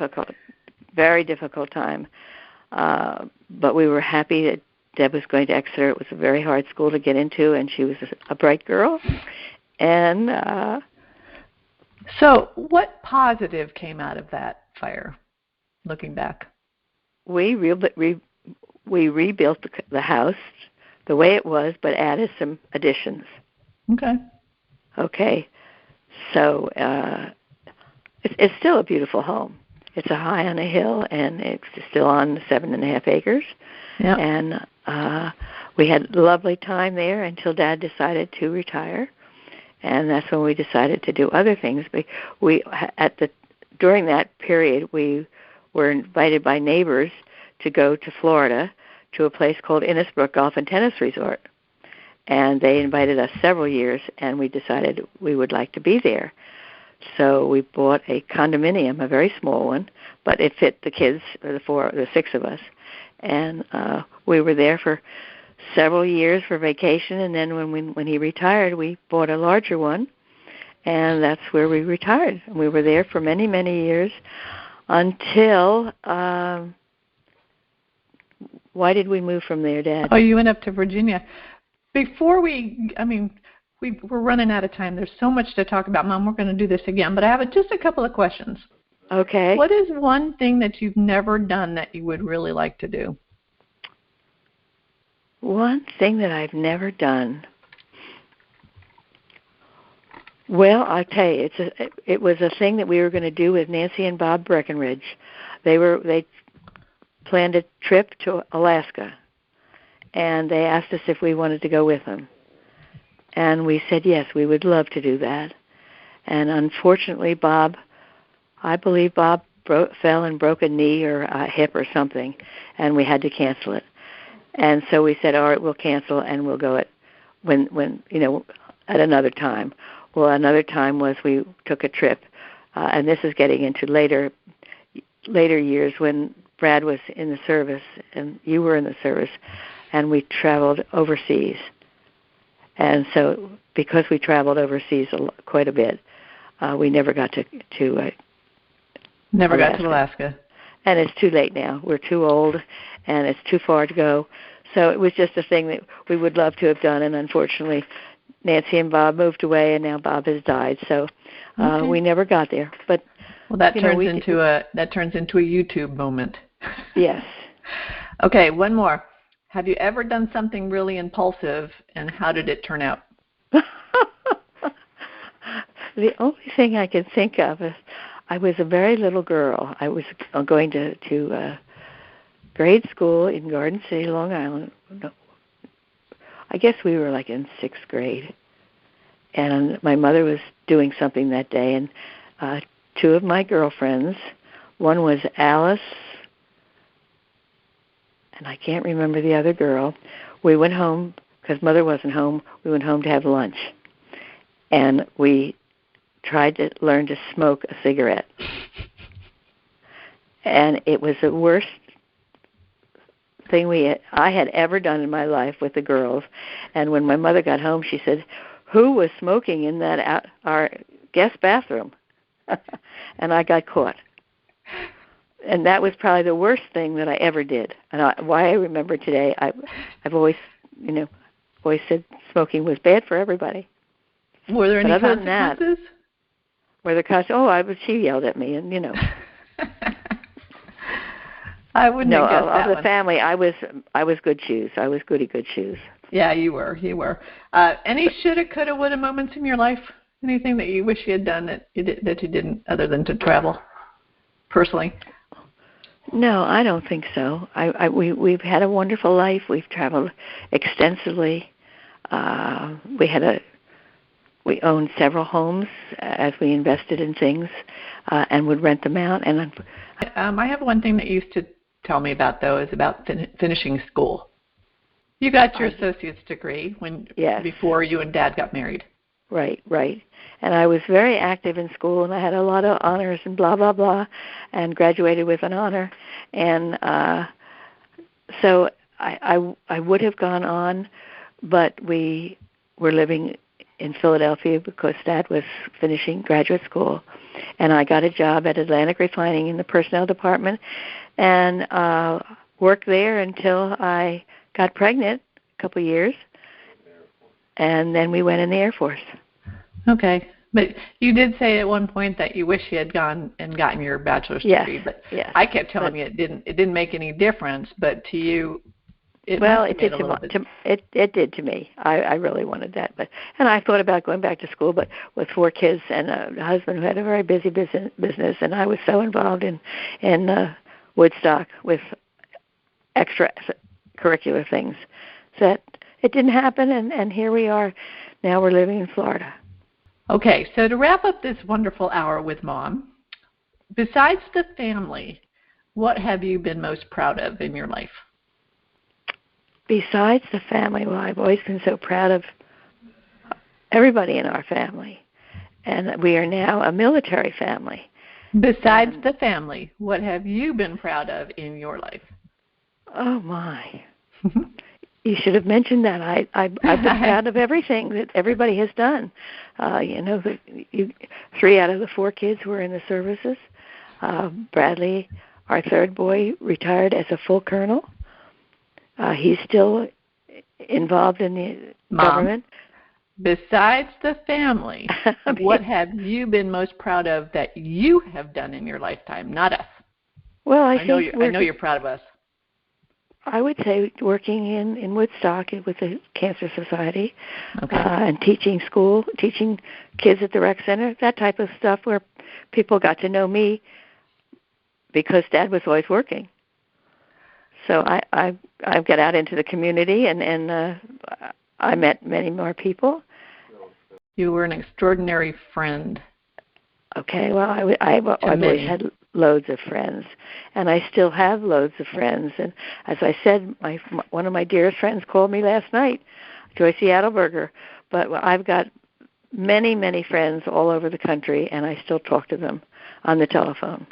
very difficult time. But we were happy that Deb was going to Exeter. It was a very hard school to get into, and she was a bright girl. And so, what positive came out of that fire? Looking back, we rebuilt the house the way it was, but added some additions. Okay. So it's still a beautiful home. It's high on a hill, and it's still on 7.5 acres. Yep. And we had a lovely time there until Dad decided to retire, and that's when we decided to do other things. During that period, we were invited by neighbors to go to Florida to a place called Innisbrook Golf and Tennis Resort. And they invited us several years, and we decided we would like to be there. So we bought a condominium, a very small one, but it fit the kids, the 6 of us. And we were there for several years for vacation, and then when he retired, we bought a larger one, and that's where we retired. And we were there for many, many years. until, why did we move from there, Dad? Oh, you went up to Virginia. Before we're running out of time. There's so much to talk about, Mom. We're going to do this again, but I have just a couple of questions. Okay. What is one thing that you've never done that you would really like to do? One thing that I've never done. Well, I'll tell you, it was a thing that we were going to do with Nancy and Bob Breckenridge. They planned a trip to Alaska, and they asked us if we wanted to go with them. And we said yes, we would love to do that. And unfortunately, I believe Bob fell and broke a knee or a hip or something, and we had to cancel it. And so we said, all right, we'll cancel and we'll go at another time. Well, another time was we took a trip, and this is getting into later years when Brad was in the service and you were in the service, and we traveled overseas. And so because we traveled overseas quite a bit, we never got to Never got to Alaska. And it's too late now. We're too old, and it's too far to go. So it was just a thing that we would love to have done, and unfortunately, Nancy and Bob moved away, and now Bob has died. So we never got there. But that turns into a YouTube moment. Yes. Okay, one more. Have you ever done something really impulsive, and how did it turn out? The only thing I can think of is I was a very little girl. I was going to grade school in Garden City, Long Island. No, I guess we were like in 6th grade. And my mother was doing something that day, and two of my girlfriends, one was Alice, and I can't remember the other girl. We went home, because Mother wasn't home, we went home to have lunch. And we tried to learn to smoke a cigarette. And it was the worst thing I had ever done in my life with the girls. And when my mother got home, she said, "Who was smoking in our guest bathroom?" And I got caught. And that was probably the worst thing that I ever did. And why I remember today, I've always said smoking was bad for everybody. Were there any consequences? She yelled at me, and I wouldn't have guessed that of the one. Family, I was good shoes. I was goody good shoes. Yeah, you were. Any shoulda, coulda, woulda moments in your life? Anything that you wish you had done that you didn't, other than to travel personally? No, I don't think so. We've had a wonderful life. We've traveled extensively. We owned several homes as we invested in things and would rent them out. And I have one thing that you used to tell me about, though, is about finishing school. You got your associate's degree before you and Dad got married. Right. And I was very active in school, and I had a lot of honors and blah, blah, blah, and graduated with an honor. And so I would have gone on, but we were living in Philadelphia because Dad was finishing graduate school. And I got a job at Atlantic Refining in the personnel department and worked there until I got pregnant a couple of years. And then we went in the Air Force. Okay. But you did say at one point that you wish you had gone and gotten your bachelor's degree. But I kept telling you it didn't make any difference. But to you, it did to me. I really wanted that. And I thought about going back to school, but with 4 kids and a husband who had a very busy business, and I was so involved in Woodstock with extra curricular things that it didn't happen, and here we are. Now we're living in Florida. Okay, so to wrap up this wonderful hour with Mom, besides the family, what have you been most proud of in your life? Besides the family, well, I've always been so proud of everybody in our family, and we are now a military family. Besides the family, what have you been proud of in your life? Oh, my. You should have mentioned that. I've been proud of everything that everybody has done. 3 out of the 4 kids were in the services. Bradley, our third boy, retired as a full colonel. He's still involved in the government. Besides the family, what have you been most proud of that you have done in your lifetime, not us? Well, I know you're proud of us. I would say working in Woodstock with the Cancer Society, and teaching kids at the rec center, that type of stuff where people got to know me because Dad was always working. So I got out into the community and I met many more people. You were an extraordinary friend. Okay, well, I've always had loads of friends, and I still have loads of friends. And as I said, one of my dearest friends called me last night, Joyce Adelberger. But I've got many, many friends all over the country, and I still talk to them on the telephone.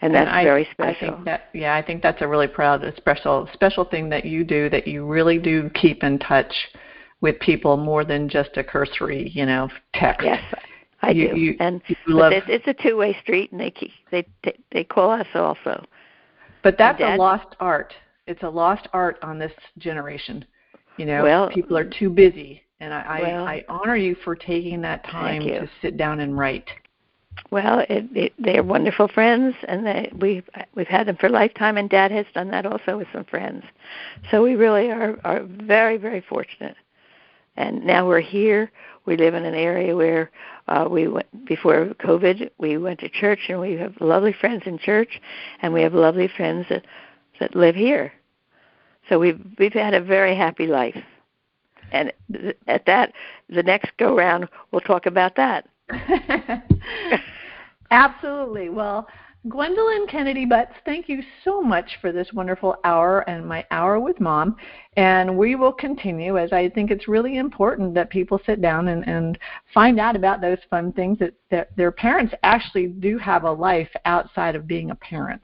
And that's very special. I think that's a really special thing that you do, that you really do keep in touch with people more than just a cursory, text. Yes, I do. It's a two-way street, and they call us also. But that's a lost art. It's a lost art on this generation. People are too busy, and I honor you for taking that time to sit down and write. Well, they're wonderful friends, and we've had them for a lifetime, and Dad has done that also with some friends. So we really are very, very fortunate. And now we're here. We live in an area where before COVID, we went to church, and we have lovely friends in church, and we have lovely friends that live here. So we've had a very happy life. And at that, the next go-round, we'll talk about that. Absolutely. Well, Gwendolyn Kennedy Butz, thank you so much for this wonderful hour and my hour with Mom. And we will continue, as I think it's really important that people sit down and find out about those fun things, that their parents actually do have a life outside of being a parent.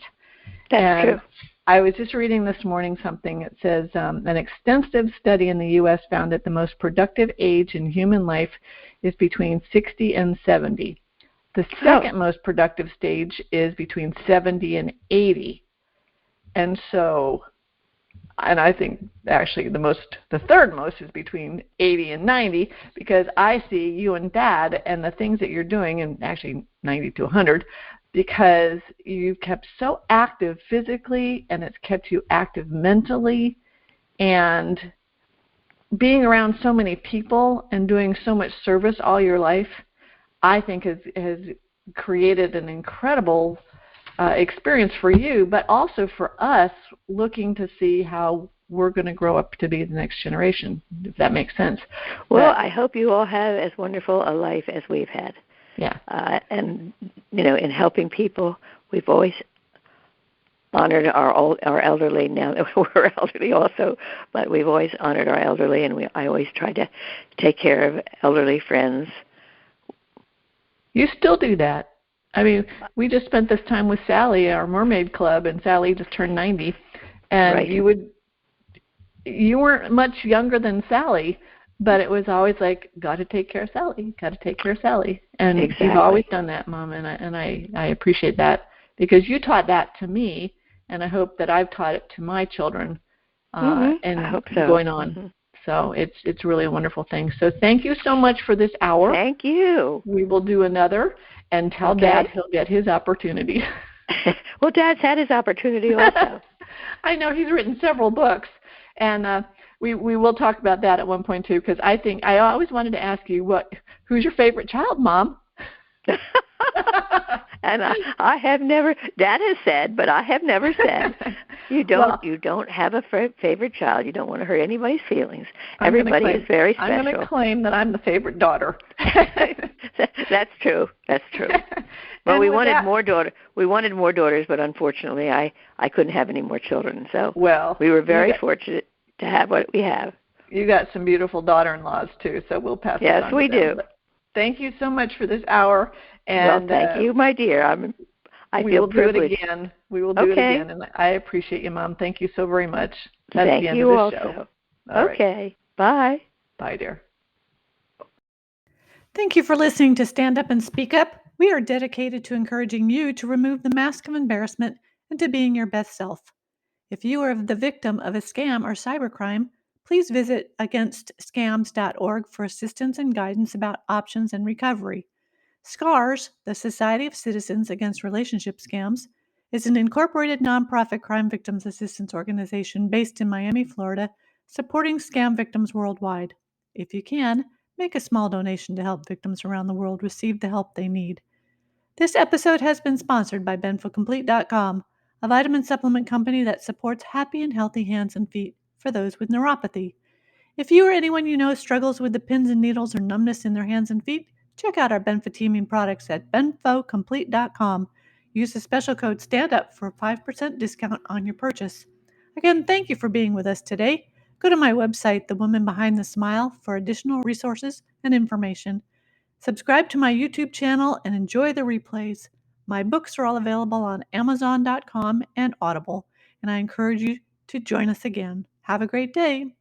That's true. I was just reading this morning something that says an extensive study in the U.S. found that the most productive age in human life is between 60 and 70. The second most productive stage is between 70 and 80. And I think actually the third most is between 80 and 90, because I see you and Dad and the things that you're doing, and actually 90 to 100, because you've kept so active physically, and it's kept you active mentally, and being around so many people and doing so much service all your life, I think has created an incredible experience for you, but also for us looking to see how we're going to grow up to be the next generation, if that makes sense. Well, I hope you all have as wonderful a life as we've had. Yeah. And, in helping people, we've always honored our elderly. Now that we're elderly also, but we've always honored our elderly, and I always try to take care of elderly friends. You still do that. I mean, we just spent this time with Sally, our mermaid club, and Sally just turned 90. And right. You weren't much younger than Sally, but it was always like, got to take care of Sally, got to take care of Sally. And exactly. You've always done that, Mom, and I appreciate that, because you taught that to me, and I hope that I've taught it to my children, and I hope so. Going on. Mm-hmm. So it's really a wonderful thing. So thank you so much for this hour. Thank you. We will do another, and tell Dad he'll get his opportunity. Well, Dad's had his opportunity also. I know, he's written several books, and we will talk about that at one point too, because I always wanted to ask you, who's your favorite child, Mom? And I have never. Dad has said, but I have never said. You don't have a favorite child. You don't want to hurt anybody's feelings. Everybody is very special. I'm going to claim that I'm the favorite daughter. That's true. That's true. Well, we wanted more daughters. We wanted more daughters, but unfortunately, I couldn't have any more children. So we were very fortunate to have what we have. You got some beautiful daughter-in-laws too, so we'll pass it on. Yes, we do. But thank you so much for this hour. And thank you, my dear. I feel privileged. We will do it again, and I appreciate you, Mom. Thank you so very much. That's thank the end you of this also. Show. Okay. Right. Bye. Bye, dear. Thank you for listening to Stand Up and Speak Up. We are dedicated to encouraging you to remove the mask of embarrassment and to being your best self. If you are the victim of a scam or cybercrime, please visit againstscams.org for assistance and guidance about options and recovery. SCARS, the Society of Citizens Against Relationship Scams, is an incorporated nonprofit crime victims assistance organization based in Miami, Florida, supporting scam victims worldwide. If you can, make a small donation to help victims around the world receive the help they need. This episode has been sponsored by BenfoComplete.com, a vitamin supplement company that supports happy and healthy hands and feet for those with neuropathy. If you or anyone you know struggles with the pins and needles or numbness in their hands and feet, check out our benfotiamine products at benfocomplete.com. Use the special code STANDUP for a 5% discount on your purchase. Again, thank you for being with us today. Go to my website, The Woman Behind the Smile, for additional resources and information. Subscribe to my YouTube channel and enjoy the replays. My books are all available on Amazon.com and Audible, and I encourage you to join us again. Have a great day.